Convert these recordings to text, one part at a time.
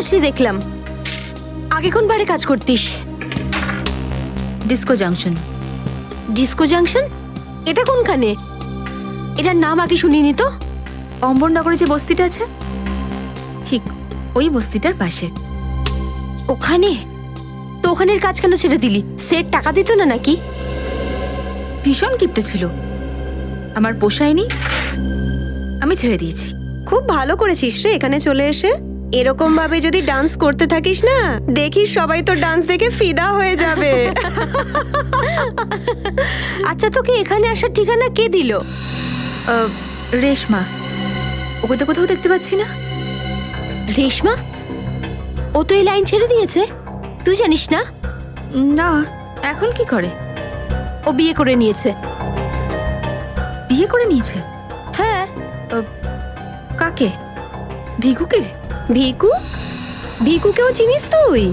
আসলি দেখলাম। আগে কোন বারে কাজ করতিস? Disco junction. Disco junction? এটা কোনখানে? এটার নাম আগে শুনিনি তো। অম্বরনগরে যে বস্তিটা আছে, ঠিক ওই বস্তিটার পাশে। ওখানে? তো ওখানের কাজ কেন ছেড়ে দিলি? সেট টাকা দিত না নাকি? ভীষণ কিপটে ছিল, আমার পোষায়নি, আমি ছেড়ে দিয়েছি। খুব ভালো করেছিস রে এখানে চলে এসে। এরকম ভাবে যদি ডান্স করতে থাকিস না, দেখিস সবাই তোর ডান্স দেখে ফিদা হয়ে যাবে। আচ্ছা, তোকে এখানে আসার ঠিকানা কে দিল? রেশমা, ওকে তো কোথাও দেখতে পাচ্ছি না। রেশমা? ও তো এই লাইন ছেড়ে দিয়েছে, তুই জানিস না? না, এখন কি করে? ও বিয়ে করে নিয়েছে। বিয়ে করে নিয়েছে? হ্যাঁ। কাকে? ভিকুকে? ভিকু? ভিকুকেও চিনিস তুই?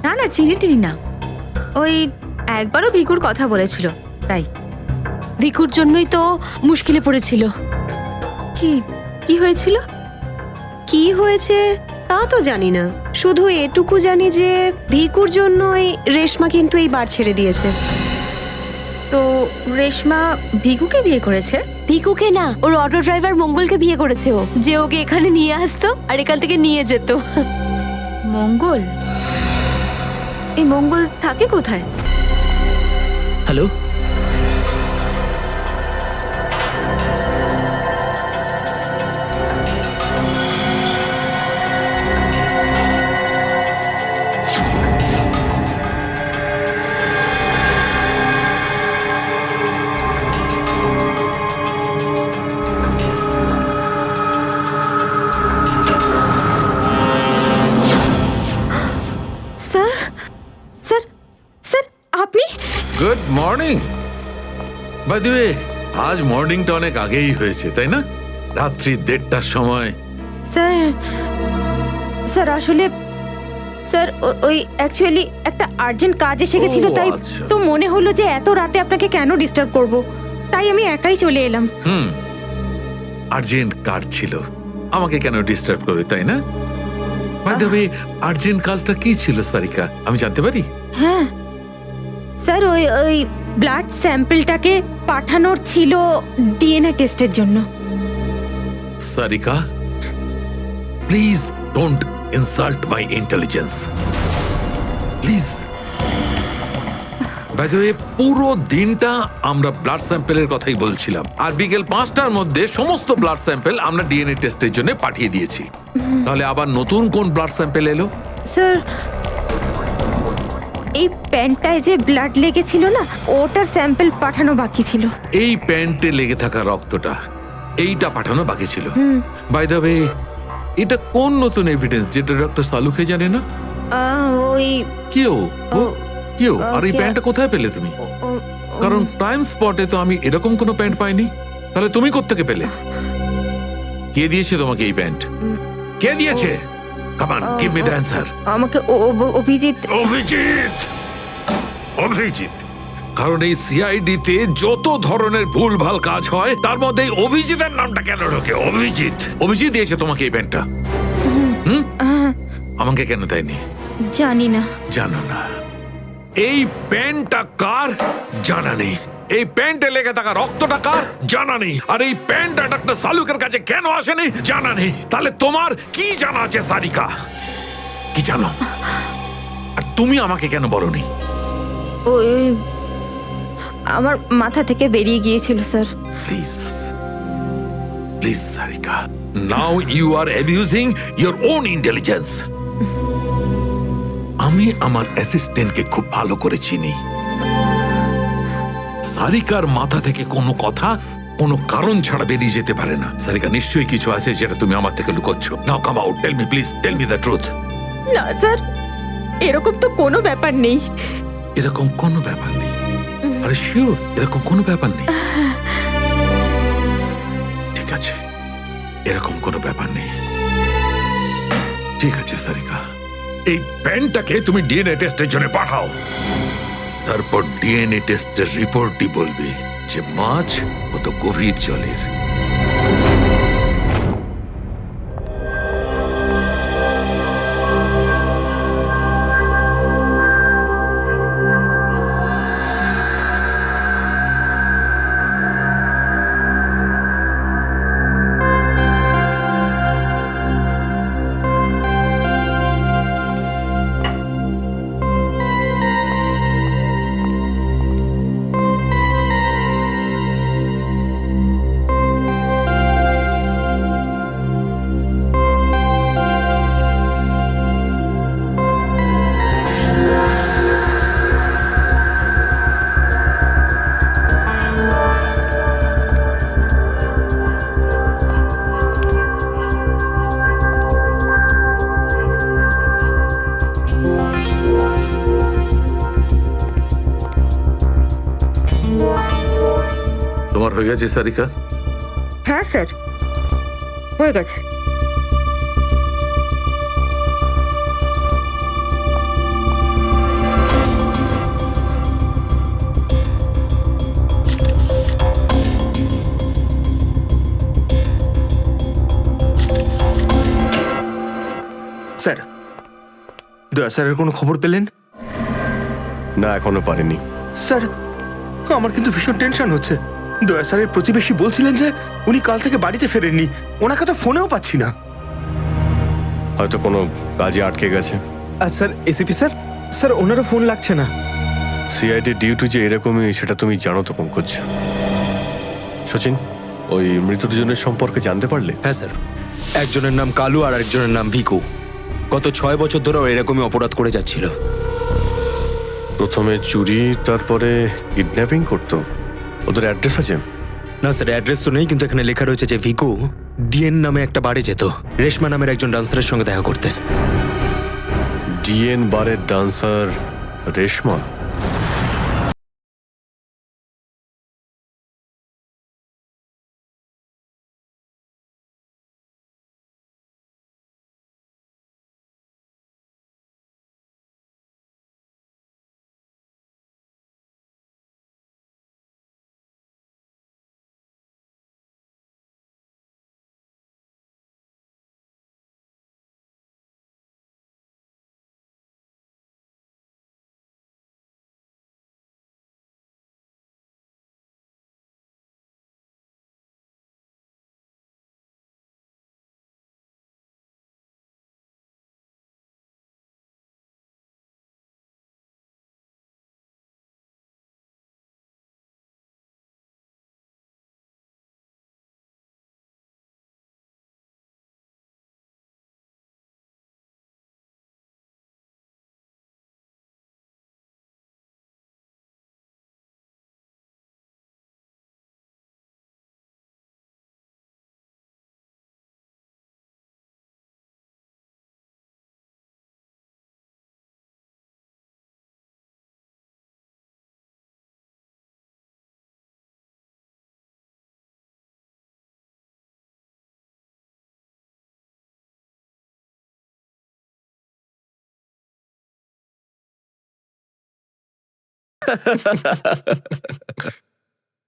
না না, চিনি টিনি না। ওই একবারও ভিকুর কথা বলেছিল, তাই। ভিকুর জন্যই তো মুশকিলে পড়েছিল। কি কি হয়েছিল? কি হয়েছে তা তো জানি না, শুধু এটুকু জানি যে ভিকুর জন্যই রেশমা কিন্তু এই বার ছেড়ে দিয়েছে। তো রেশমা ভিকুকে বিয়ে করেছে? ভিকুকে না, ওর অটো ড্রাইভার মঙ্গলকে বিয়ে করেছে ও, যে ওকে এখানে নিয়ে আসতো আর এখান থেকে নিয়ে যেত। মঙ্গল? এই মঙ্গল থাকে কোথায়? হ্যালো, স্যার, স্যার, স্যার আপনি? Good morning. By the way, আজ মর্নিংটা অনেক আগেই হয়েছে, তাই না? রাত্রি 1:30টার সময়। স্যার, স্যার আসলে স্যার ওই অ্যাকচুয়ালি একটা আর্জেন্ট কাজ এসে গেছিল, তাই আচ্ছা। তো মনে হলো যে এত রাতে আপনাকে কেন ডিস্টার্ব করব, তাই আমি একাই চলে এলাম। আর্জেন্ট কাজ ছিল, আমাকে কেন ডিস্টার্ব করবে, তাই না? বাই দ্য ওয়ে, আর্জেন্ট কাজটা কি ছিল সারিকা, আমি জানতে পারি? হ্যাঁ স্যার, ওই ওই ব্লাড স্যাম্পলটাকে পাঠানোর ছিল ডিএনএ টেস্টের জন্য। Sarika, please don't insult my intelligence, please. By the way, পুরো দিনটা আমরা ব্লাড স্যাম্পেলের কথাই বলছিলাম, আর বিকেল 5টার মধ্যে সমস্ত ব্লাড স্যাম্পেল আমরা ডিএনএ টেস্টের জন্য পাঠিয়ে দিয়েছি। তাহলে আবার নতুন কোন ব্লাড স্যাম্পেল এলো? স্যার, এই প্যান্টটায় যে ব্লাড লেগেছিল না, ওটার স্যাম্পল পাঠানো বাকি ছিল। এই প্যান্টে লেগে থাকা রক্তটা, এইটা পাঠানো বাকি ছিল। বাই দ্য ওয়ে, এটা কোন নতুন এভিডেন্স যেটা ডক্টর সালুকে জানে না? ওই কেউ ও- কেউ আর এই ওকে- প্যান্টটা কোথায় পেলে তুমি? ও- কারণ ক্রাইম স্পটে তো আমি এরকম কোনো প্যান্ট পাইনি। তাহলে তুমি কোত্থেকে পেলে? কে দিয়েছে তোমাকে এই প্যান্ট? কে দিয়েছে? Come on, give me the answer. আমাকে অভিজিৎ। অভিজিৎ, অভিজিৎ। কারণ এই সিআইডি তে যত ধরনের ভুলভাল কাজ হয় তার মধ্যে এই অভিজিতের নামটা কেন ঢোকে? অভিজিৎ, অভিজিৎ দিয়েছে তোমাকে এই প্যান্টটা? আমাকে কেন দেয়নি? জানি না। জানো না? এই প্যান্টটা কার জানা নেই, এই প্যান্টে লেগে থাকা রক্তটা কার জানা নেই, আর এই প্যান্টটা ডাক্তার সালুকের কাছে কেন আসেনি জানা নেই। তাহলে তোমার কি জানা আছে সারিকা? কি জানো? আর তুমি আমাকে কেন বলনি? ওই আমার মাথা থেকে বেরিয়ে গিয়েছিল sir. Please, please Sarika, now you are abusing your own intelligence. আমি আমার অ্যাসিস্ট্যান্টকে খুব ভালো করে চিনি। সারিকার মাথা থেকে কোনো কথা কোনো কারণ ছাড়া বেরিয়ে যেতে পারে না। সারিকা, নিশ্চয়ই কিছু আছে যেটা তুমি আমার থেকে লুকোচ্ছ। Now come out, tell me please, tell me the truth. না স্যার, এরকম তো কোনো ব্যাপার নেই। এরকম কোনো ব্যাপার নেই? আরে শিওর, এরকম কোনো ব্যাপার নেই? ঠিক আছে, এরকম কোনো ব্যাপার নেই। ঠিক আছে সারিকা, এই প্যান্টটাকে তুমি ডিএনএ টেস্টের জন্য পাঠাও। তারপর ডিএনএ টেস্টের রিপোর্টই বলবে যে মাছ কত গভীর জলের। তোমার হয়ে গেছে সারিকা? হ্যাঁ স্যার, হয়ে গেছে। স্যার, দয়া স্যারের কোনো খবর পেলেন? না, এখনো পারিনি। স্যার, আমার কিন্তু ভীষণ টেনশন হচ্ছে। দয়া স্যারের প্রতিবেশী বলছিলেন যে উনি কাল থেকে বাড়িতে ফেরেননি, ওনাকে তো ফোনেও পাচ্ছি না। হয়তো কোনো কাজে আটকে গেছে। আর স্যার এসিপি স্যার, স্যার ওনারও ফোন লাগছে না। সিআইডি ডিউটি যে এরকমই সেটা তুমি জানো তো পঙ্কজ। সচিন, ওই মৃত দুজনের সম্পর্কে জানতে পারলে? হ্যাঁ স্যার, একজনের নাম কালু আর একজনের নাম ভিকু। গত 6 বছর ধরে ও এরকমই অপরাধ করে যাচ্ছিল। প্রথমে চুরি, তারপরে কিডন্যাপিং করতো। ওদের অ্যাড্রেস আছে? না স্যার, অ্যাড্রেস তো নেই, কিন্তু এখানে লেখা রয়েছে যে ভিকু ডিএন নামে একটা বারে যেত রেশমা নামের একজন ডান্সারের সঙ্গে দেখা করতে। ডিএন বারের ডান্সার রেশমা?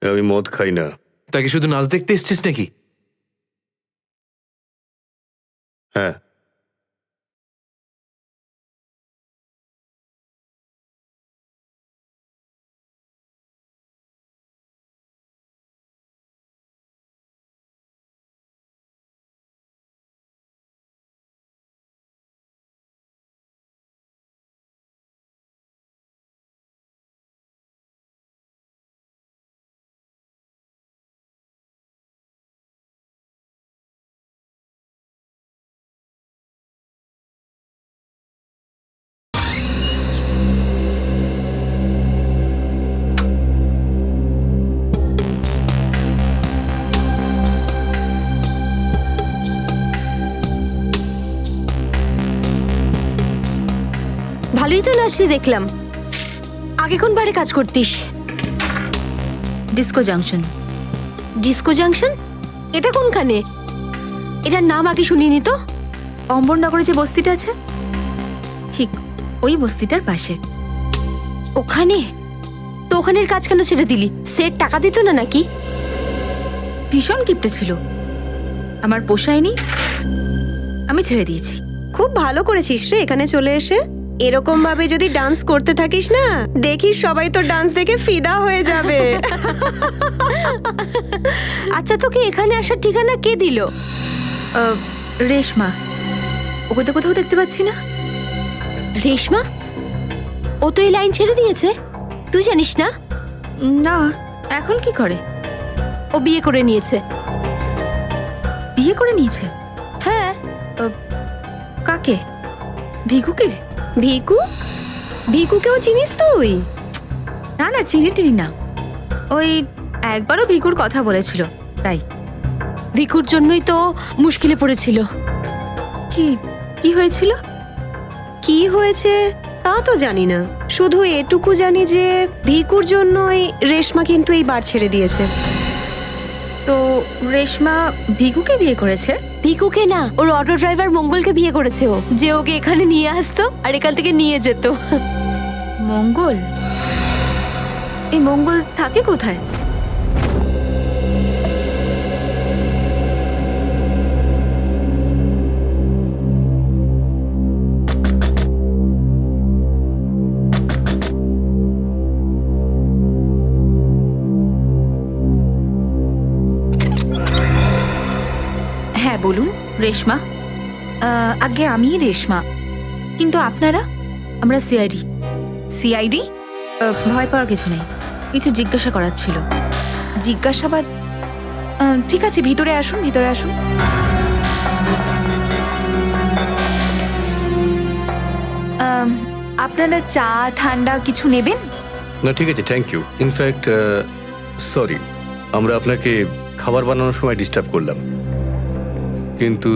আমি মদ খাই না। তাকে শুধু নাচ দেখতে এসছিস নাকি? হ্যাঁ, ভালোই তো নাচলি দেখলাম। আগে কোন বারে কাজ করতিস? Disco junction. Disco junction? এটা কোনখানে? এটার নাম আগে শুনিনি তো। অম্বরনগরে যে বস্তিটা আছে, ঠিক ওই বস্তিটার পাশে। ওখানে? তো ওখানের কাজ কেন ছেড়ে দিলি? সেট টাকা দিত না নাকি? ভীষণ কিপটে ছিল, আমার পোষায়নি, আমি ছেড়ে দিয়েছি। খুব ভালো করেছিস রে এখানে চলে এসে। এরকম ভাবে যদি ডান্স করতে থাকিস না, দেখিস সবাই তো ডান্স দেখে ফিদা হয়ে যাবে। আচ্ছা, তোকে এখানে আসার ঠিকানা কে দিল? রেশমা, ওকে তো কোথাও দেখতে পাচ্ছি না। রেশমা? ও তো এই লাইন ছেড়ে দিয়েছে, তুই জানিস না? না, এখন কি করে? ও বিয়ে করে নিয়েছে। বিয়ে করে নিয়েছে? হ্যাঁ। কাকে? ভিকুকে? ভিকু? ভিকুকেও চিনিস তুই? না না, চিনি না। ওই একবারও ভিকুর কথা বলেছিল, তাই। ভিকুর জন্যই তো মুশকিলে পড়েছিল। কি কি হয়েছিল? কি হয়েছে তা তো জানি না, শুধু এটুকু জানি যে ভিকুর জন্যই রেশমা কিন্তু এই বার ছেড়ে দিয়েছে। তো রেশমা ভিকুকে বিয়ে করেছে? ভিকুকে না, ওর অটো ড্রাইভার মঙ্গলকে বিয়ে করেছে ও, যে ওকে এখানে নিয়ে আসতো আর এখান থেকে নিয়ে যেত। মঙ্গল? এই মঙ্গল থাকে কোথায়? হ্যাঁ বলুন। রেশমা? আগে আমি রেশমা, কিন্তু আপনারা? আমরা সিআইডি। সিআইডি? ভয় পাওয়ার কিছু নেই, কিছু জিজ্ঞাসা করার ছিল। জিজ্ঞাসাবাদ? ঠিক আছে, ভিতরে আসুন, ভিতরে আসুন। আপনারা চা ঠান্ডা কিছু নেবেন? না ঠিক আছে, থ্যাংক ইউ। ইনফ্যাক্ট সরি, আমরা আপনাকে খাবার বানানোর সময় ডিস্টার্ব করলাম, কিন্তু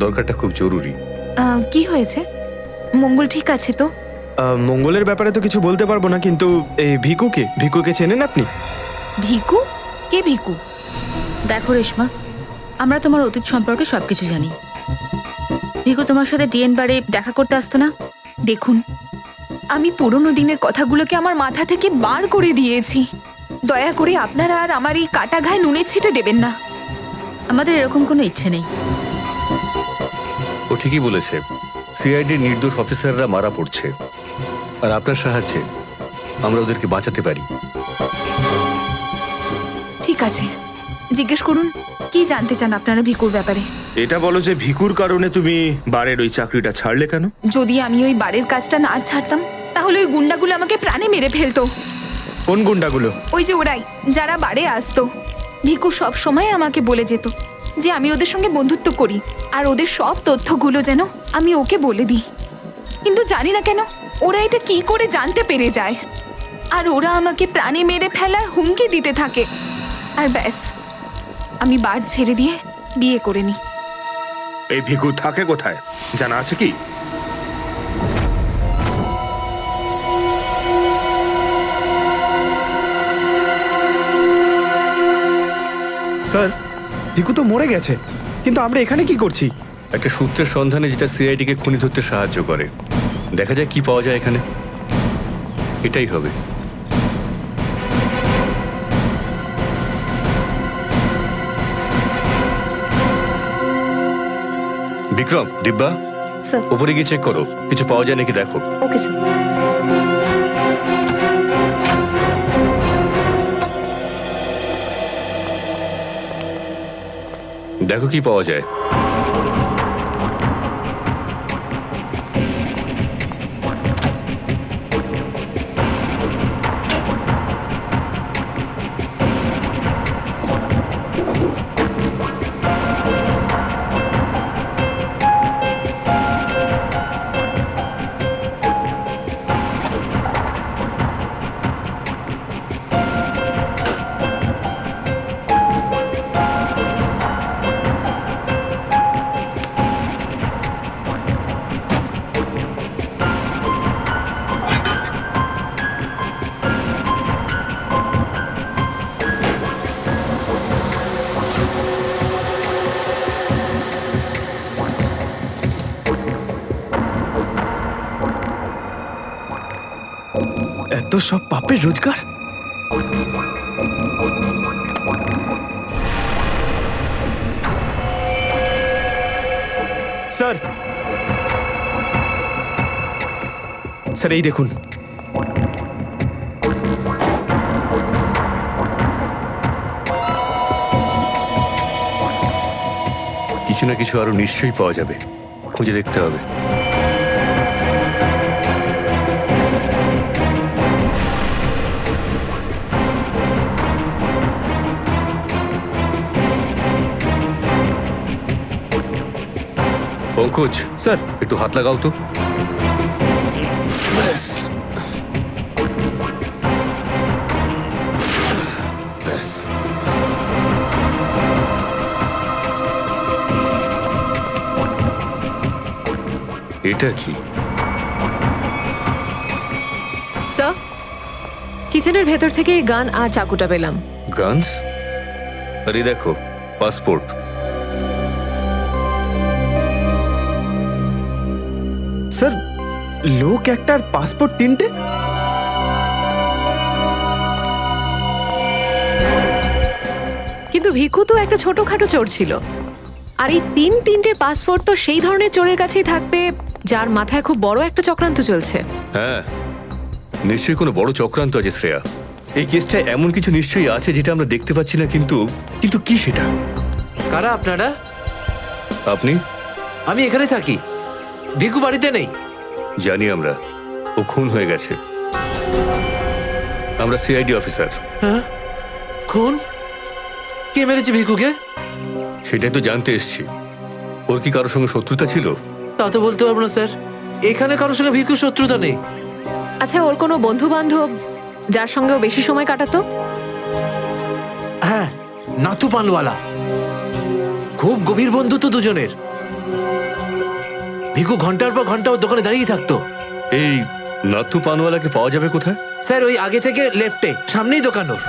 দরকারটা খুব জরুরি। কি হয়েছে? মঙ্গল ঠিক আছে তো? মঙ্গলের ব্যাপারে তো কিছু বলতে পারবো না, কিন্তু এই ভিকুকে চেনেন আপনি? ভিকু? কে ভিকু? দেখো রেশমা, আমরা তোমার অতীত সম্পর্কে সবকিছু জানি। ভিকু তোমার সাথে ডিএন বারে দেখা করতে আসতো না? দেখুন, আমি পুরনো দিনের কথাগুলোকে আমার মাথা থেকে বার করে দিয়েছি। দয়া করে আপনারা আর আমার এই কাটা ঘায়ে নুনের ছিটে দেবেন না। আমাদের এরকম কোনো ইচ্ছে নেই। ও ঠিকই বলেছে, সিআইডির নির্দোষ অফিসাররা মারা পড়ছে, আর আপনার সাহায্যে আমরা ওদেরকে বাঁচাতে পারি। ঠিক আছে, জিজ্ঞেস করুন, কি জানতে চান আপনারা ভিকুর ব্যাপারে? এটা বলো যে ভিকুর কারণে তুমি বারের ওই চাকরিটা ছাড়লে কেন? যদি আমি ওই বারের কাজটা না ছাড়তাম, তাহলে ওই গুন্ডাগুলো আমাকে প্রাণে মেরে ফেলতো। কোন গুন্ডাগুলো? ওই যে ওরাই, যারা বারে আসতো। ভিকু সব সময় আমাকে বলে যেত যে আমি ওদের সঙ্গে বন্ধুত্ব করি, আর ওদের সব তথ্যগুলো যেন আমি ওকে বলে দিই। কিন্তু জানি না কেন ওরা এটা কি করে জানতে পেরে যায়, আর ওরা আমাকে প্রাণে মেরে ফেলার হুমকি দিতে থাকে। আর ব্যাস, আমি বার ছেড়ে দিয়ে বিয়ে করে নিই। এই ভিকু থাকে কোথায় জানা আছে কি? স্যার, ভিকু তো মরে গেছে, কিন্তু আমরা এখানে কি করছি? একটা সূত্রের সন্ধানে যেটা সিআইডিকে খুনি ধরতে সাহায্য করে। দেখা যায় কি পাওয়া যায় এখানে, এটাই হবে। বিক্রম, দিব্যা, স্যার। উপরে গিয়ে চেক করো, কিছু পাওয়া যায় নাকি দেখো। Okay sir. দেখো কি পাওয়া যায়। এত সব পাপের রোজগার! স্যার, স্যার এই দেখুন। কিছু না কিছু আরো নিশ্চয়ই পাওয়া যাবে, খুঁজে দেখতে হবে। পঙ্কজ, স্যার, একটু হাত লাগাও তো। এটা কি? স্যার, কিচেনের ভেতর থেকে গান আর চাকুটা পেলাম। গানস? আরে দেখো, পাসপোর্ট। স্যার, লোক একটার পাসপোর্ট তিনটে? কিন্তু ভিকু তো একটা ছোটখাটো চোর ছিল, আর এই তিনটে পাসপোর্ট তো সেই ধরনের চোরের কাছেই থাকবে যার মাথায় খুব বড় একটা চক্রান্ত চলছে। হ্যাঁ, নিশ্চয়ই কোনো বড় চক্রান্ত আছে শ্রেয়া। এই কেসটা এমন কিছু নিশ্চয়ই আছে যেটা আমরা দেখতে পাচ্ছি না, কিন্তু কিন্তু কি সেটা? কারা আপনারা? আপনি? আমি এখানে থাকি, ভিকু বাড়িতে নেই। জানি আমরা, ও খুন হয়ে গেছে। আমরা সিআইডি অফিসার। হ্যাঁ, খুন? কে মেরেছে ভিকুকে? সেটাই তো জানতে এসছি। ওর কি কারোর সঙ্গে শত্রুতা ছিল? তা তো বলতে পারবো না স্যার, এখানে কারোর সঙ্গে ভিকুর শত্রুতা নেই। আচ্ছা, ওর কোনো বন্ধু বান্ধব যার সঙ্গে ও বেশি সময় কাটাতো? হ্যাঁ, নাথু পানওয়ালা। খুব গভীর বন্ধু তো দুজনের। ভিকু ঘন্টার পর ঘন্টা ওর দোকানে দাঁড়িয়ে থাকতো। এই নাথু পানওয়ালাকে পাওয়া যাবে কোথায়? স্যার, ওই আগে থেকে লেফটে, সামনেই দোকান ওর।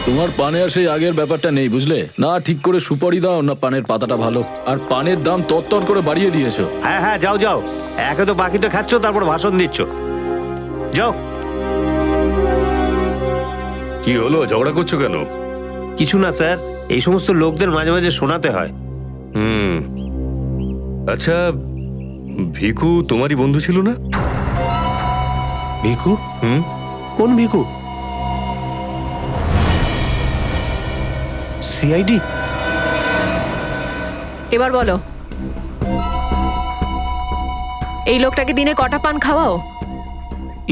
তোমার পানে আর সেই আগের ব্যাপারটা নেই, বুঝলে না? ঠিক করে সুপারি দাও না পানের পাতাটা ভালো, আর পানের দাম তত্তর করে বাড়িয়ে দিয়েছো। হ্যাঁ হ্যাঁ, যাও যাও, একে তো বাকি তো খাচ্ছ, তারপর ভাষণ দিচ্ছ। যাও। কি হলো, ঝগড়া করছো কেন? কিছু না স্যার, এই সমস্ত লোকদের মাঝে মাঝে শোনাতে হয়। আচ্ছা, ভিকু তোমারই বন্ধু ছিল না? ভিকু? হুম। কোন ভিকু? সিআইডি? এবার বলো, এই লোকটাকে দিনে কটা পান খাওয়াও?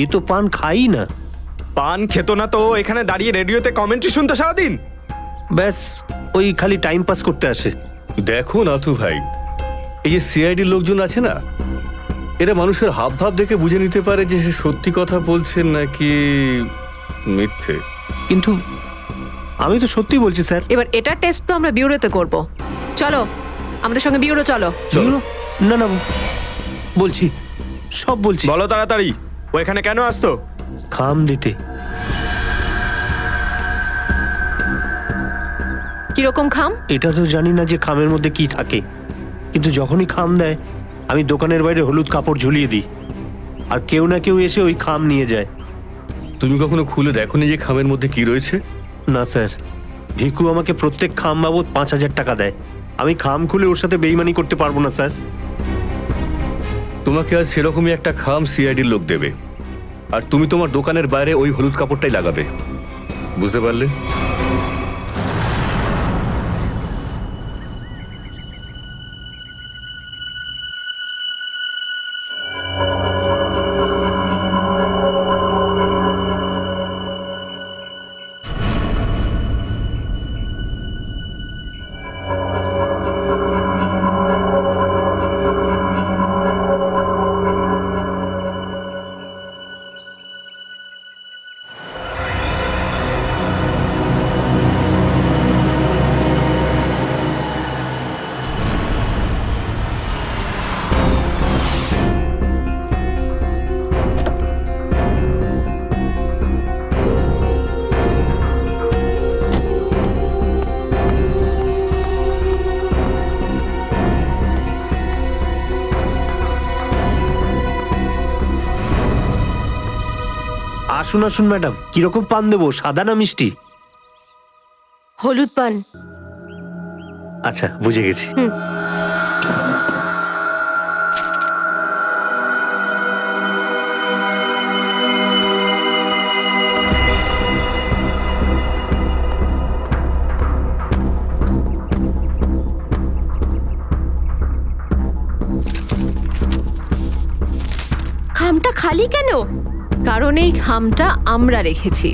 এ তো পান খাই না। পান খেত না তো এখানে দাঁড়িয়ে রেডিওতে কমেন্ট্রি শুনতো সারাদিন? ব্যাস, ওই খালি টাইম পাস করতে আসে। দেখো নাথু ভাই, এই যে সিআইডি লোকজন আছে না, এরা মানুষের হাব ভাব দেখে বুঝে নিতে পারে যে সে সত্যি কথা বলছেন নাকি মিথ্যে। কিন্তু আমি তো সত্যি বলছি স্যার। এবার এটার টেস্ট তো আমরা বিউরোতে করব। চলো আমাদের সঙ্গে বিউরো চলো। চলো। না না, বলছি, সব বলছি। বলো তাড়াতাড়ি, ও এখানে কেন আসতো? খাম দিতে। কিরকম খাম? এটা তো জানি না যে খামের মধ্যে কি থাকে, কিন্তু যখনই খাম দেয় আমি দোকানের বাইরে হলুদ কাপড় ঝুলিয়ে দিই, আর কেউ না কেউ এসে ওই খাম নিয়ে যায়। তুমি কখনো খুলে দেখোনি যে খামের মধ্যে কি রয়েছে? না স্যার, ভিকু আমাকে প্রত্যেক খাম বাবদ 5,000 টাকা দেয়। আমি খাম খুলে ওর সাথে বেইমানি করতে পারবো না স্যার। তোমাকে আজ সেরকমই একটা খাম সিআইডির লোক দেবে, আর তুমি তোমার দোকানের বাইরে ওই হলুদ কাপড়টাই লাগাবে। বুঝতে পারলে? আসুন আসুন ম্যাডাম, কিরকম পান দেবো, সাদা না মিষ্টি? হলুদ পান। আচ্ছা, বুঝে গেছি। খামটা খালি কেন? কারণ এই খামটা আমরা রেখেছি।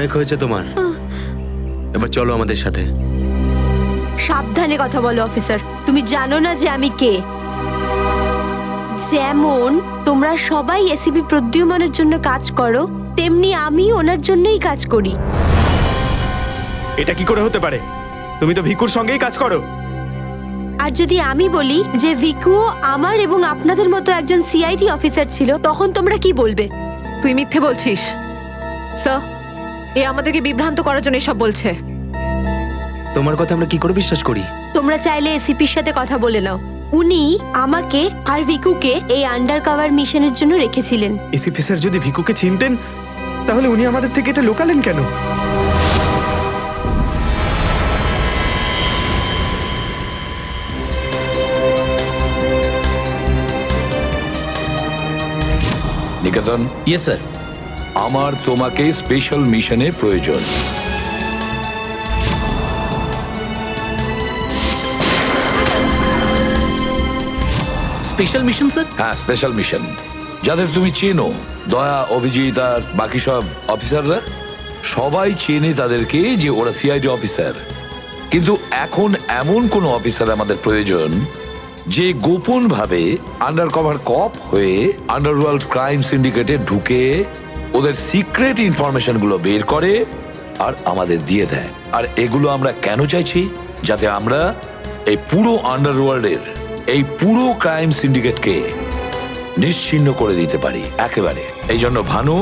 অনেক হয়েছে তোমার। এবার চলো আমাদের সাথে। সাবধানে কথা বলো অফিসার, তুমি জানো না যে আমি কে। যেমন তোমরা সবাই এসিপি প্রদ্যুম্নের জন্য কাজ করো, তেমনি আমি ওনার জন্যই কাজ করি। এটা কি করে হতে পারে? তুমি তো ভিকুর সঙ্গেই কাজ করো। আর যদি আমি বলি যে ভিকুও আমার এবং আপনাদের মতো একজন সিআইডি অফিসার ছিল, তখন তোমরা কি বলবে? তুই মিথ্যে বলছিস স্যার। এ আমাদেরকে বিভ্রান্ত করার জন্য এসব বলছে। তোমার কথা আমরা কি করে বিশ্বাস করি? তোমরা চাইলে এসিপির সাথে কথা বলে নাও। উনি আমাকে আর ভিকুকে এই আন্ডার কভার মিশনের জন্য রেখেছিলেন। এসিপি স্যার যদি ভিকুকে চিনতেন তাহলে উনি আমাদের থেকে এটা লুকালেন কেন? নিকেতন, ইয়েস স্যার। আমার তোমাকে স্পেশাল মিশনে প্রয়োজন। Special mission sir? হ্যাঁ, স্পেশাল মিশন। যাদের তুমি চেনো, দয়া, অভিজিৎ আর বাকি সব অফিসাররা, সবাই চেনে তাদেরকে যে ওরা সিআইডি অফিসার। কিন্তু এখন এমন কোন অফিসার আমাদের প্রয়োজন যে গোপন ভাবে আন্ডার কভার কপ হয়ে আন্ডারওয়ার্ল্ড ক্রাইম সিন্ডিকেটে ঢুকে ওদের সিক্রেট ইনফরমেশন গুলো বের করে আর আমাদের দিয়ে দেয়। আর এগুলো আমরা কেন চাইছি? যাতে আমরা এই পুরো আন্ডারওয়ার্ল্ডের এই পুরো ক্রাইম সিন্ডিকেটকে নিশ্চিহ্ন করে দিতে পারি একেবারে। এই জন্য ভানু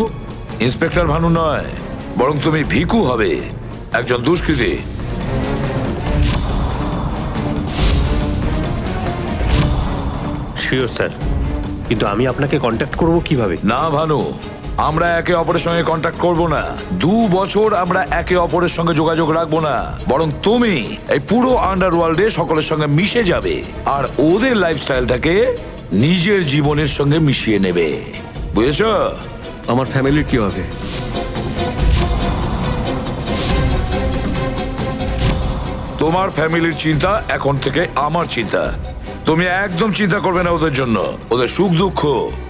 ইন্সপেক্টর ভানু নয়, বরং তুমি ভিকু হবে, একজন দুষ্কৃতী। শিওর স্যার, কিন্তু আমি আপনাকে কন্ট্যাক্ট করব কিভাবে? না ভানু, আমরা একে অপরের সঙ্গে কন্ট্যাক্ট করব না। 2 বছর আমরা একে অপরের সঙ্গে যোগাযোগ রাখবো না, বরং তুমি এই পুরো আন্ডারওয়ার্ল্ডে সকলের সঙ্গে মিশে যাবে আর ওদের লাইফস্টাইলটাকে নিজের জীবনের সঙ্গে মিশিয়ে নেবে। বুঝেছো? আমার ফ্যামিলির কি হবে? তোমার ফ্যামিলির চিন্তা এখন থেকে আমার চিন্তা। তুমি একদম চিন্তা করবে না ওদের জন্য। ওদের সুখ দুঃখ,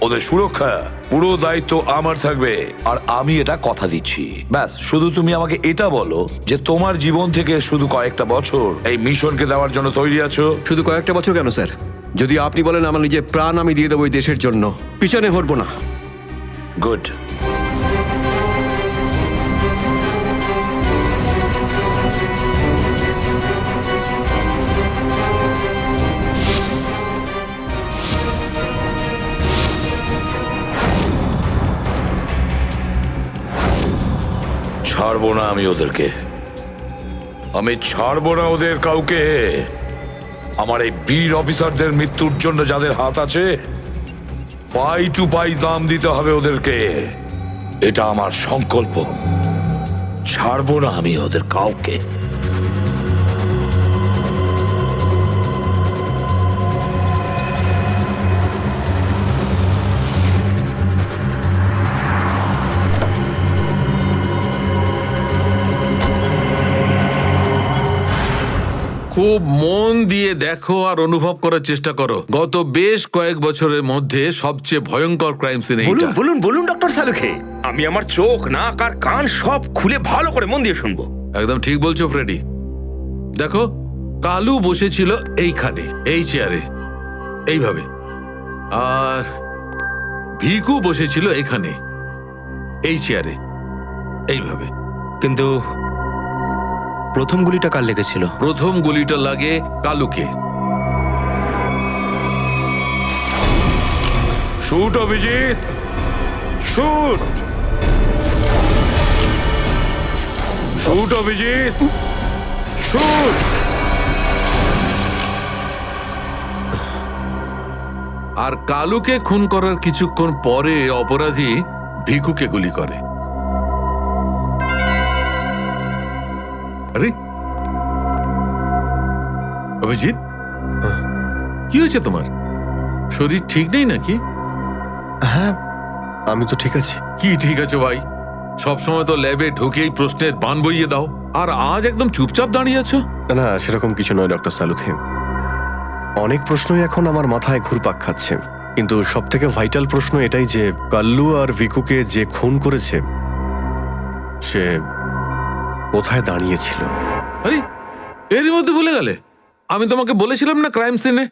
ওদের সুরক্ষা, পুরো দায়িত্ব আমার থাকবে। আর আমি এটা কথা দিচ্ছি। ব্যাস, শুধু তুমি আমাকে এটা বলো যে তোমার জীবন থেকে শুধু কয়েকটা বছর এই মিশনকে দেওয়ার জন্য তৈরি আছো। শুধু কয়েকটা বছর কেন স্যার? যদি আপনি বলেন আমার নিজের প্রাণ আমি দিয়ে দেবো এই দেশের জন্য, পিছনে হটবো না। গুড। ছাড়বো না আমি ওদেরকে, আমি ছাড়বো না ওদের কাউকে। আমার এই বীর অফিসারদের মৃত্যুর জন্য যাদের হাত আছে, পাই টু পাই দাম দিতে হবে ওদেরকে। এটা আমার সংকল্প। ছাড়বো না আমি ওদের কাউকে। খুব মন দিয়ে দেখো আর অনুভব করার চেষ্টা করো। গত বেশ কয়েক বছরের মধ্যে সবচেয়ে ভয়ঙ্কর ক্রাইম সিন এইটা। বলুন বলুন বলুন ডক্টর সালুখে, আমি আমার চোখ, নাক আর কান সব খুলে ভালো করে মন দিয়ে শুনবো। একদম ঠিক বলছো ফ্রেডি। দেখো, কালু বসেছিল এইখানে, এই চেয়ারে, এইভাবে। আর ভিকু বসেছিল এখানে, এই চেয়ারে, এইভাবে। কিন্তু প্রথম গুলিটা কার লেগেছিল? প্রথম গুলিটা লাগে কালুকে। Shoot Abhijit, shoot. Shoot Abhijit, shoot. আর কালুকে খুন করার কিছুক্ষণ পরে অপরাধী ভিকুকে গুলি করে। আরে অভিজিৎ, কি হয়েছে তোমার? শরীর ঠিক নেই নাকি? হ্যাঁ, আমি তো ঠিক আছি। কি ঠিক আছে ভাই? সবসময় তো ল্যাবে ঢুকেই প্রশ্নের বান বইয়ে দাও, আর আজ একদম চুপচাপ দাঁড়িয়ে আছো। না, সেরকম কিছু নয় ডক্টর সালুখে। অনেক প্রশ্নই এখন আমার মাথায় ঘুরপাক খাচ্ছে, কিন্তু সব থেকে ভাইটাল প্রশ্ন এটাই যে কাল্লু আর ভিকুকে যে খুন করেছে সে কোথায় দাঁড়িয়েছিল? আরে এরই মধ্যে ভুলে গেলে? আমি তোমাকে বলেছিলাম না ক্রাইম সিনে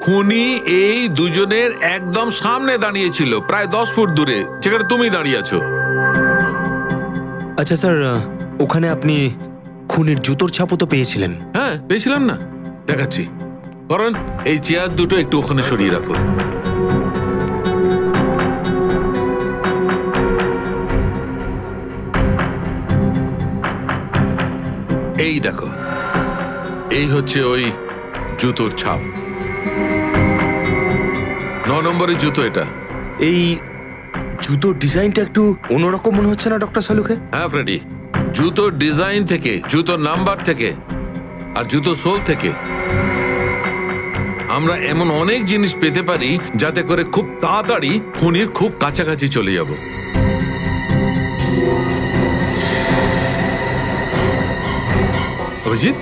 খুনি এই দুজনের একদম সামনে দাঁড়িয়েছিল, প্রায় 10 ফুট দূরে, যেখানে তুমি দাঁড়িয়ে আছো। আচ্ছা স্যার, ওখানে আপনি খুনের জুতোর ছাপও তো পেয়েছিলেন। হ্যাঁ পেয়েছিলাম না, দেখাচ্ছি। কারণ এই চেয়ার দুটো একটু ওখানে সরিয়ে রাখো। এই দেখো, এই হচ্ছে ওই জুতোর ছাপ। 9 নম্বরের জুতো এটা। এই জুতোর ডিজাইনটা একটু অন্যরকম মনে হচ্ছে না ডক্টর সালুকে? হ্যাঁ ফ্রেডি, জুতোর ডিজাইন থেকে, জুতোর নাম্বার থেকে আর জুতো সোল থেকে আমরা এমন অনেক জিনিস পেতে পারি যাতে করে খুব তাড়াতাড়ি খুনির খুব কাছাকাছি চলে যাব। অভিজিৎ,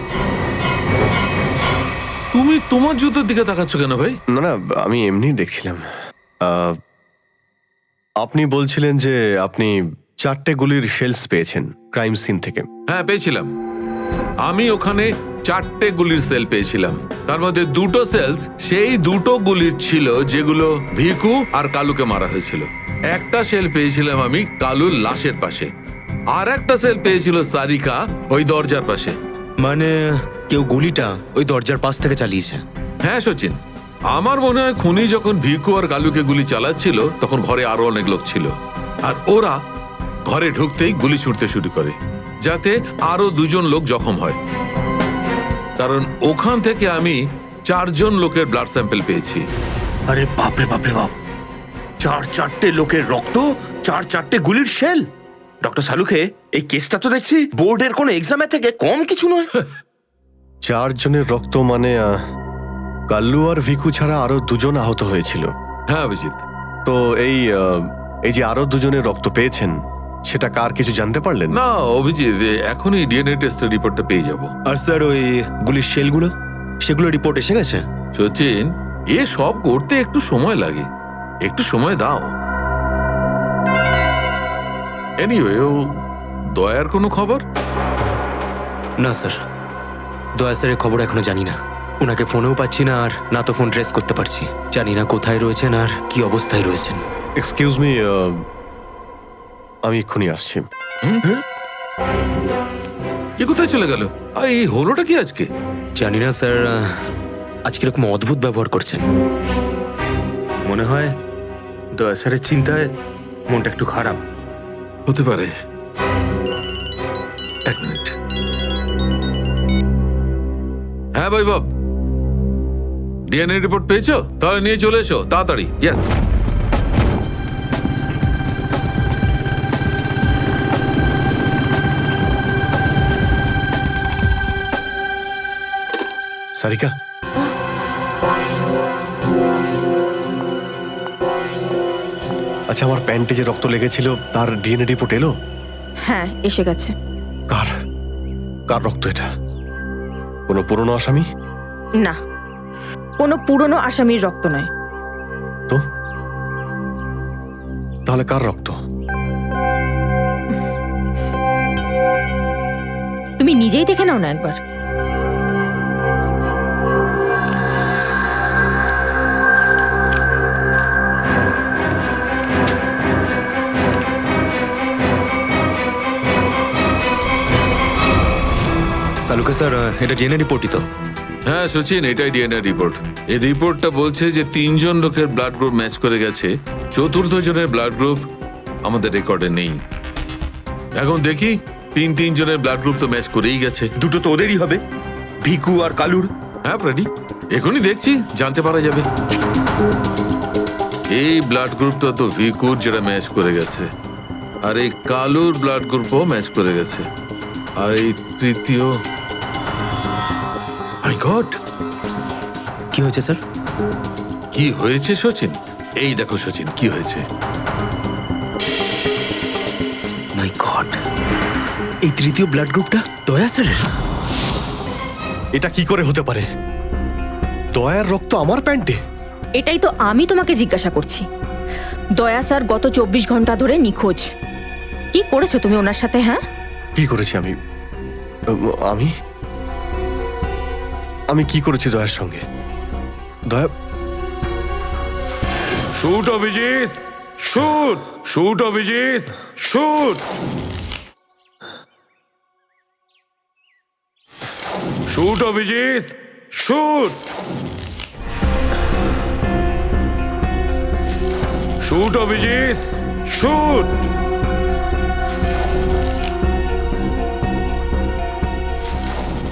তুমি তোমার জুতোর দিকে তাকাচ্ছ কেন ভাই? না না, আমি এমনি দেখছিলাম। আপনি বলছিলেন যে আপনি 4টে গুলির শেলস পেয়েছেন ক্রাইম সিন থেকে। হ্যাঁ পেয়েছিলাম। আমি ওখানে 4টে গুলির সেল পেয়েছিলাম। তার মধ্যে 2টো সেলস সেই 2টো গুলির ছিল যেগুলো ভিকু আর কালুকে মারা হয়েছিল। একটা সেল পেয়েছিলাম আমি কালুর লাশের পাশে, আর একটা সেল পেয়েছিল সারিকা ওই দরজার পাশে। মানে কেউ গুলিটা ওই দরজার পাশ থেকে চালিয়েছে? হ্যাঁ সচিন, আমার মনে হয় খুনি যখন ভিকু আর কালুকে গুলি চালাচ্ছিল তখন ঘরে আরো অনেক লোক ছিল, আর ওরা ঘরে ঢুকতেই গুলি ছুটতে শুরু করে যাতে আরো 2জন লোক জখম হয়। কারণ ওখান থেকে আমি 4জন লোকের ব্লাড স্যাম্পল পেয়েছি। আরে বাপরে বাপরে বাপ, 4টে লোকের রক্ত, 4টে গুলির শেল। ডক্টর সালুকে, এই কেসটা তো দেখছি বোর্ডের কোনো এক্সামের থেকে কম কিছু নয়। 4 জনের রক্ত মানে কাল্লু আর ভিকু ছাড়া আরো 2জন আহত হয়েছিল। হ্যাঁ অভিজিৎ। তো এই যে আরো 2জনের রক্ত পেয়েছেন সেটা কার কিছু জানতে পারলেন? না অভিজিৎ, এখনই ডিএনএ টেস্টের রিপোর্টটা পেয়ে যাব। আর স্যার ওই গুলির শেলগুলো, সেগুলো রিপোর্ট এসে গেছে? সচিন, এ সব করতে একটু সময় লাগে, একটু সময় দাও। এনিওয়ে, ও দয়ার কোনো খবর? না স্যার, দয়া স্যারের খবর এখনো জানি না। ওনাকে ফোনেও পাচ্ছি না, আর না তো ফোন ট্রেস করতে পারছি। জানি না কোথায় রয়েছেন আর কি অবস্থায় রয়েছেন। এক্সকিউজ মি, আমি এক্ষুনি আসছি। এ কোথায় চলে গেল? আর এই হলোটা কি আজকে? জানি না স্যার, আজকে এরকম অদ্ভুত ব্যবহার করছেন। মনে হয় দয়া স্যারের চিন্তায় মনটা একটু খারাপ। হতে পারে। 1 মিনিট। হ্যাঁ বৈভব, ডিএনএ রিপোর্ট পেয়েছো? তাহলে নিয়ে চলে এসো তাড়াতাড়ি। ইয়েস। সারিকা, আচ্ছা আমার প্যান্টে যে রক্ত লেগেছিল তার ডিএনএ রিপোর্ট এলো? হ্যাঁ এসে গেছে। কার কার রক্ত এটা? কোনো পুরনো আসামি? না, কোনো পুরনো আসামির রক্ত নয়। তো তাহলে কার রক্ত? তুমি নিজেই দেখে নাও না একবার। সালুকে স্যার, এটা ডিএনএ রিপোর্টই তো? হ্যাঁ সচিন, এটাই ডিএনএ রিপোর্ট। এই রিপোর্টটা বলছে যে 3জন লোকের ব্লাড গ্রুপ ম্যাচ করে গেছে, 4র্থ জনের ব্লাড গ্রুপ আমাদের রেকর্ডে নেই। এখন দেখি 3 জনের ব্লাড গ্রুপ তো ম্যাচ করেই গেছে। 2টো তো ওদেরই হবে, ভিকু আর কালুর। হ্যাঁ ফ্রেডি, এখনই দেখছি, জানতে পারা যাবে। এই ব্লাড গ্রুপটা তো ভিকুর, যেটা ম্যাচ করে গেছে, আর এই কালুর ব্লাড গ্রুপও ম্যাচ করে গেছে, আর এই তৃতীয়। মাই গড, কি হয়েছে স্যার? কি হয়েছে সচিন? এই দেখো সচিন, কি হয়েছে। মাই গড, এই তৃতীয় ব্লাড গ্রুপটা দয়া স্যারের? এটা কি করে হতে পারে? দয়ার রক্ত আমার প্যান্টে? এটাই তো আমি তোমাকে জিজ্ঞাসা করছি। দয়া স্যার গত 24 ঘন্টা ধরে নিখোঁজ। কি করেছো তুমি ওনার সাথে? হ্যাঁ, কি করেছি আমি? আমি আমি কি করেছি দয়ার সঙ্গে? দয়া shoot Abhijit, shoot, shoot Abhijit, shoot, shoot Abhijit, shoot, shoot Abhijit, shoot.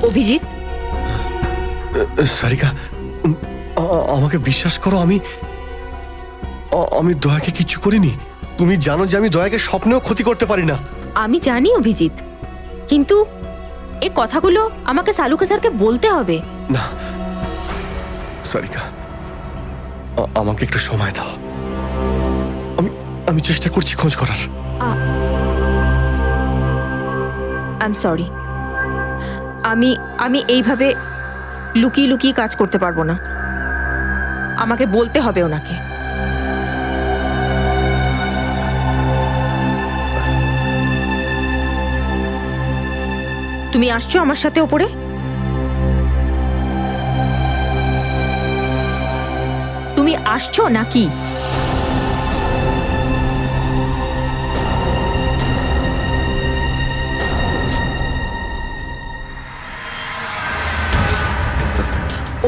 Abhijit, Sarika, আমাকে বিশ্বাস করো, আমি দয়াকে কিচ্ছু করিনি। তুমি জানো যে আমি দয়াকে স্বপ্নেও ক্ষতি করতে পারি না। আমি জানি অভিজিৎ, কিন্তু এই কথাগুলো আমাকে সালুকে স্যারকে বলতে হবে। না সারিকা, আমাকে একটু সময় দাও। আমি চেষ্টা করছি খোঁজ করার। আই এম সরি, আমি এইভাবে লুকিয়ে লুকিয়ে কাজ করতে পারবো না। আমাকে বলতে হবে ওনাকে। তুমি আসছো আমার সাথে ওপরে? তুমি আসছো নাকি?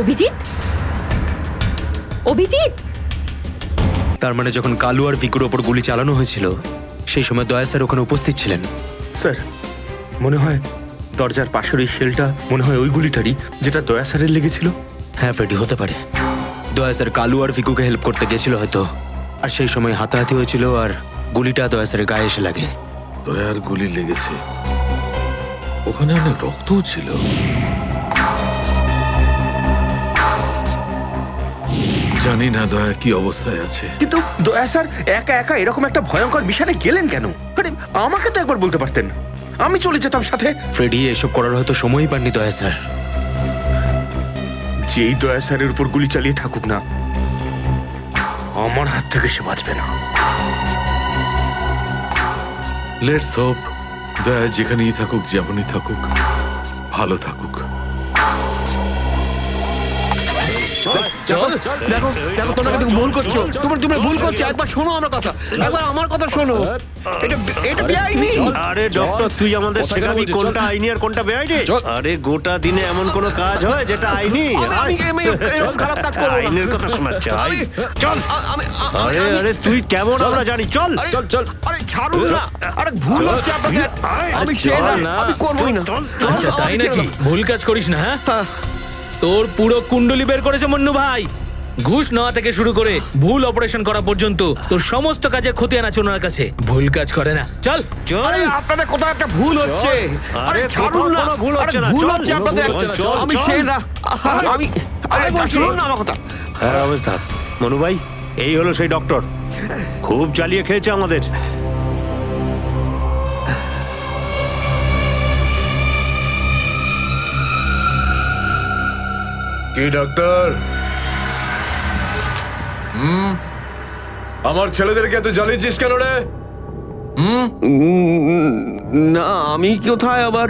অভিজিৎ, অভিজিৎ, তার মানে যখন কালু আর ভিকুর ওপর গুলি চালানো হয়েছিল সেই সময় দয়া স্যার ওখানে উপস্থিত ছিলেন। স্যার, মনে হয় দরজার পাশের ওই শেলটা মনে হয় ওই গুলিটারই যেটা দয়া স্যারের লেগেছিল। হ্যাঁ ফ্রেডি, হতে পারে। দয়া স্যার কালু আর ভিকুকে হেল্প করতে গেছিল হয়তো, আর সেই সময় হাতাহাতি হয়েছিল আর গুলিটা দয়া স্যারের গায়ে এসে লাগে। দয়ার গুলি লেগেছে, ওখানে অনেক রক্তও ছিল। জানি না দয়া কি অবস্থায় আছে। কিন্তু দয়া স্যার একা একা এরকম একটা ভয়ঙ্কর মিশনে গেলেন কেন? আরে আমাকে তো একবার বলতে পারতেন, আমি চলে যেতাম সাথে। ফ্রেডি, এসব করার হয়তো সময়ই পাননি দয়া স্যার। যেই দয়া স্যারের উপর গুলি চালিয়ে থাকুক না, আমার হাত থেকে সে বাঁচবে না। লেটস হোপ দয়া যেখানেই থাকুক, যেমনই থাকুক, ভালো থাকুক। দেখো দেখো, তোমরা কিন্তু ভুল করছো। তোমরা ভুল করছো। একবার শোনো আমার কথা, একবার আমার কথা শোনো। এটা বেআইনি। আরে ডক্টর, তুই আমাদের শেখাবি কোনটা আইনি আর কোনটা বেআইনি? আরে গোটা দিনে এমন কোনো কাজ হয় যেটা আইনি? এরকম খারাপ কাজ করবো না। আইনের কথা শোনাচ্ছে। চল। আরে আরে তুই কেমন আমরা জানি। চল চল চল। আরে ছাড়ুন না। আরে ভুল হচ্ছে আপনাদের। আমি সে না, আমি করবই না। আচ্ছা তাই নাকি? ভুল কাজ করিস না। হ্যাঁ, তোর পুরো কুণ্ডলি বের করেছে মন্নু ভাই। ঘুষ নেওয়া থেকে শুরু করে ভুল অপারেশন করা পর্যন্ত তোর সমস্ত কাজের ক্ষতি আনাচ্ছে ওনার কাছে। ভুল কাজ করে না। চল। আরে আপনাদের কোথাও একটা ভুল হচ্ছে। আরে ছাড়ুন না। ভুল হচ্ছে না। ভুল হচ্ছে আপনাদের। আমি সে না। আমি আরে শুনুন না আমার কথা। হ্যাঁ অবস্থা মনু ভাই, এই হলো সেই ডক্টর, খুব জ্বালিয়ে খেয়েছে আমাদের। কি ডাক্তার? আমার ছেলেদেরকে এত জ্বালিয়েছিস কেন রে? না, আমি কোথায় আবার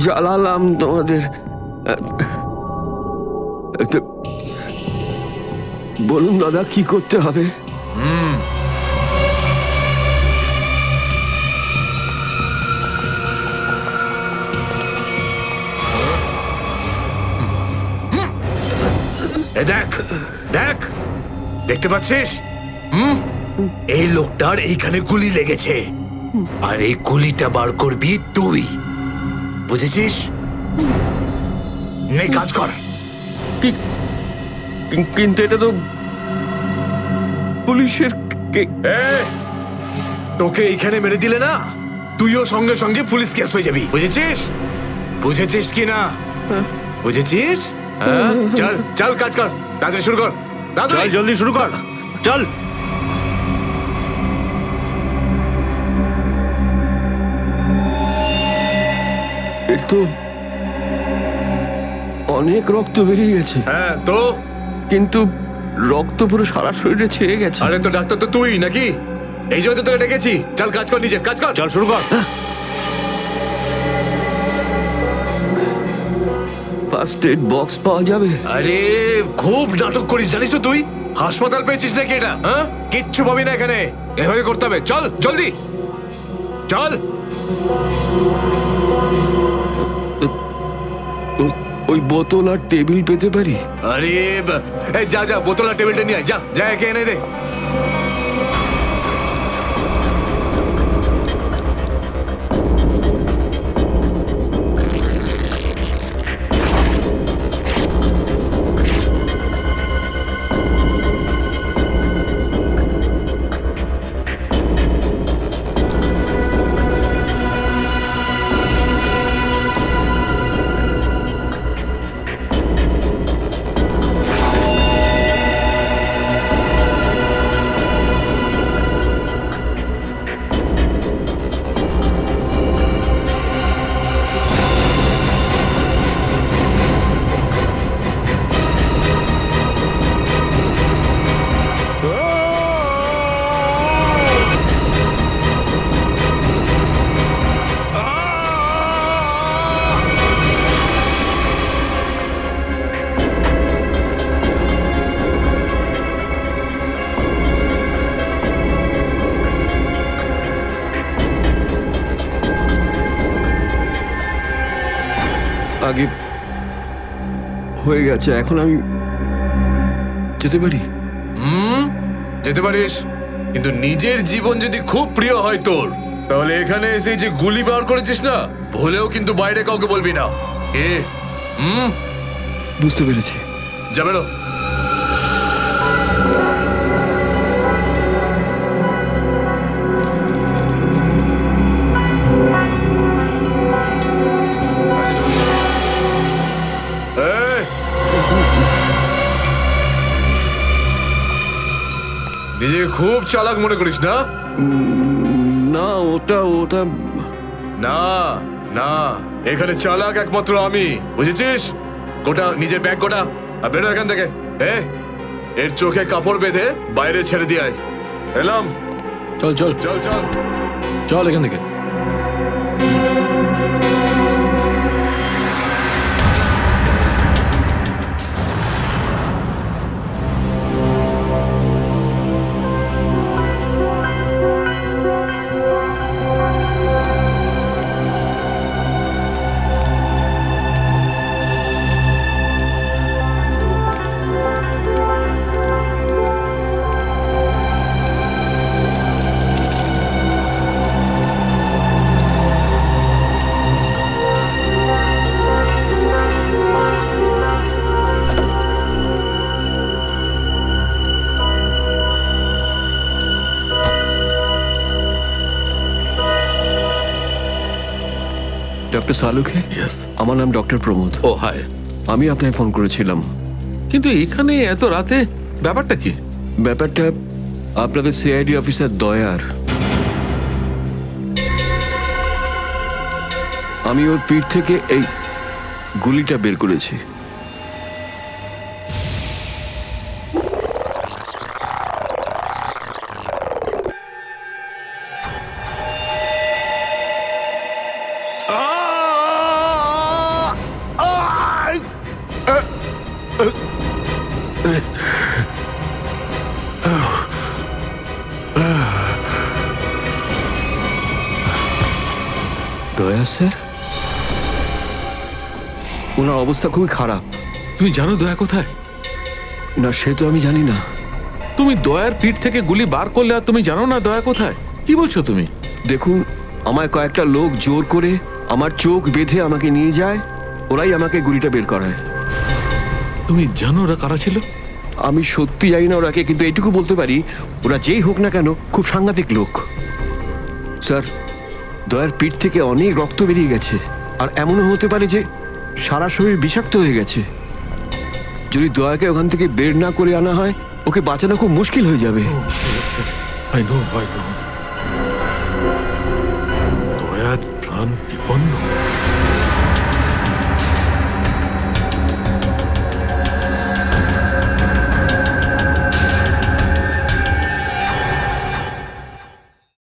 জ্বালালাম তোমাদের? বলুন দাদা, কি করতে হবে? দেখ দেখ, দেখতে পাচ্ছিস? এই লোকটার এইখানে গুলি লেগেছে, আর এই গুলিটা বার করবি তুই, বুঝেছিস? নে কাজ কর। কিন্তু এটা তো পুলিশের। তোকে এইখানে মেরে দিলে না, তুইও সঙ্গে সঙ্গে পুলিশ কেস হয়ে যাবি, বুঝেছিস? বুঝেছিস কি না? বুঝেছিস? চল চল, কাজ কর, তাড়াতাড়ি শুরু কর। চল জলদি শুরু কর, চল। তো অনেক রক্ত বেরিয়ে গেছে। হ্যাঁ তো? কিন্তু রক্ত পুরো সারা শরীরে ছেয়ে গেছে। আরে তো ডাক্তার তো তুই নাকি? এই জন্য তোকে ডেকেছি। চল কাজ কর, নিজের কাজ কর। চল শুরু কর। ফার্স্ট এড বক্স পাওয়া যাবে? আরে খুব নাটক করিস জানিস তো তুই? হাসপাতাল পেয়েছিস নাকি এটা? হ্যাঁ, কিচ্ছু পাবি না এখানে। এভাবে করতে হবে। চল জলদি চল। ওই বোতল আর টেবিল পেতে পারি? আরে এই যা যা, বোতল আর টেবিলটা নিয়ে আয়। যা যা, একে এনে দে। আগে হয়ে গেছে, এখন আমি যেতে পারি? যেতে পারিস, কিন্তু নিজের জীবন যদি খুব প্রিয় হয় তোর, তাহলে এখানে এসে যে গুলি বার করেছিস না, ভুলেও কিন্তু বাইরে কাউকে বলবি না। বুঝতে পেরেছি। যা বেরো। নিজেকে খুব চালাক মনে করিস না? না, ওটা না না, এখানে চালাক একমাত্র আমি, বুঝেছিস? গোটা নিজের ব্যাগ গোটা, আর বেরো এখান থেকে। এর চোখে কাপড় বেঁধে বাইরে ছেড়ে দিয়ে আয়। এলাম। চল চল চল চল চল এখান থেকে। ডক্টর সালুকে? ইয়েস। আমার নাম ডক্টর প্রমোদ। ও হাই। আমি আপনাকে ফোন করেছিলাম। কিন্তু এখানে এত রাতে ব্যাপারটা কি? ব্যাপারটা আপনাদের সিআইডি অফিসার দয়ার। আমি ওর পিঠ থেকে এই গুলিটা বের করেছি। দয়া স্যার, ওনার অবস্থা খুবই খারাপ। তুমি জানো দয়া কোথায়? না, সে তো আমি জানি না। তুমি দয়ার পিঠ থেকে গুলি বার করলে আর তুমি জানো না দয়া কোথায়? কি বলছো তুমি? দেখুন, আমায় কয়েকটা লোক জোর করে আমার চোখ বেঁধে আমাকে নিয়ে যায়, ওরাই আমাকে গুলিটা বের করায়। তুমি জানো ওরা কারা ছিল? আমি সত্যি জানি না ওরাকে, কিন্তু এইটুকু বলতে পারি ওরা যেই হোক না কেন খুব সাংঘাতিক লোক। স্যার, দয়ার পিঠ থেকে অনেক রক্ত বেরিয়ে গেছে, আর এমনও হতে পারে যে সারা শরীর বিষাক্ত হয়ে গেছে। যদি দয়াকে ওখান থেকে বের না করে আনা হয়, ওকে বাঁচানো খুব মুশকিল হয়ে যাবে। I know. দয়ার প্রাণ বিপন্ন।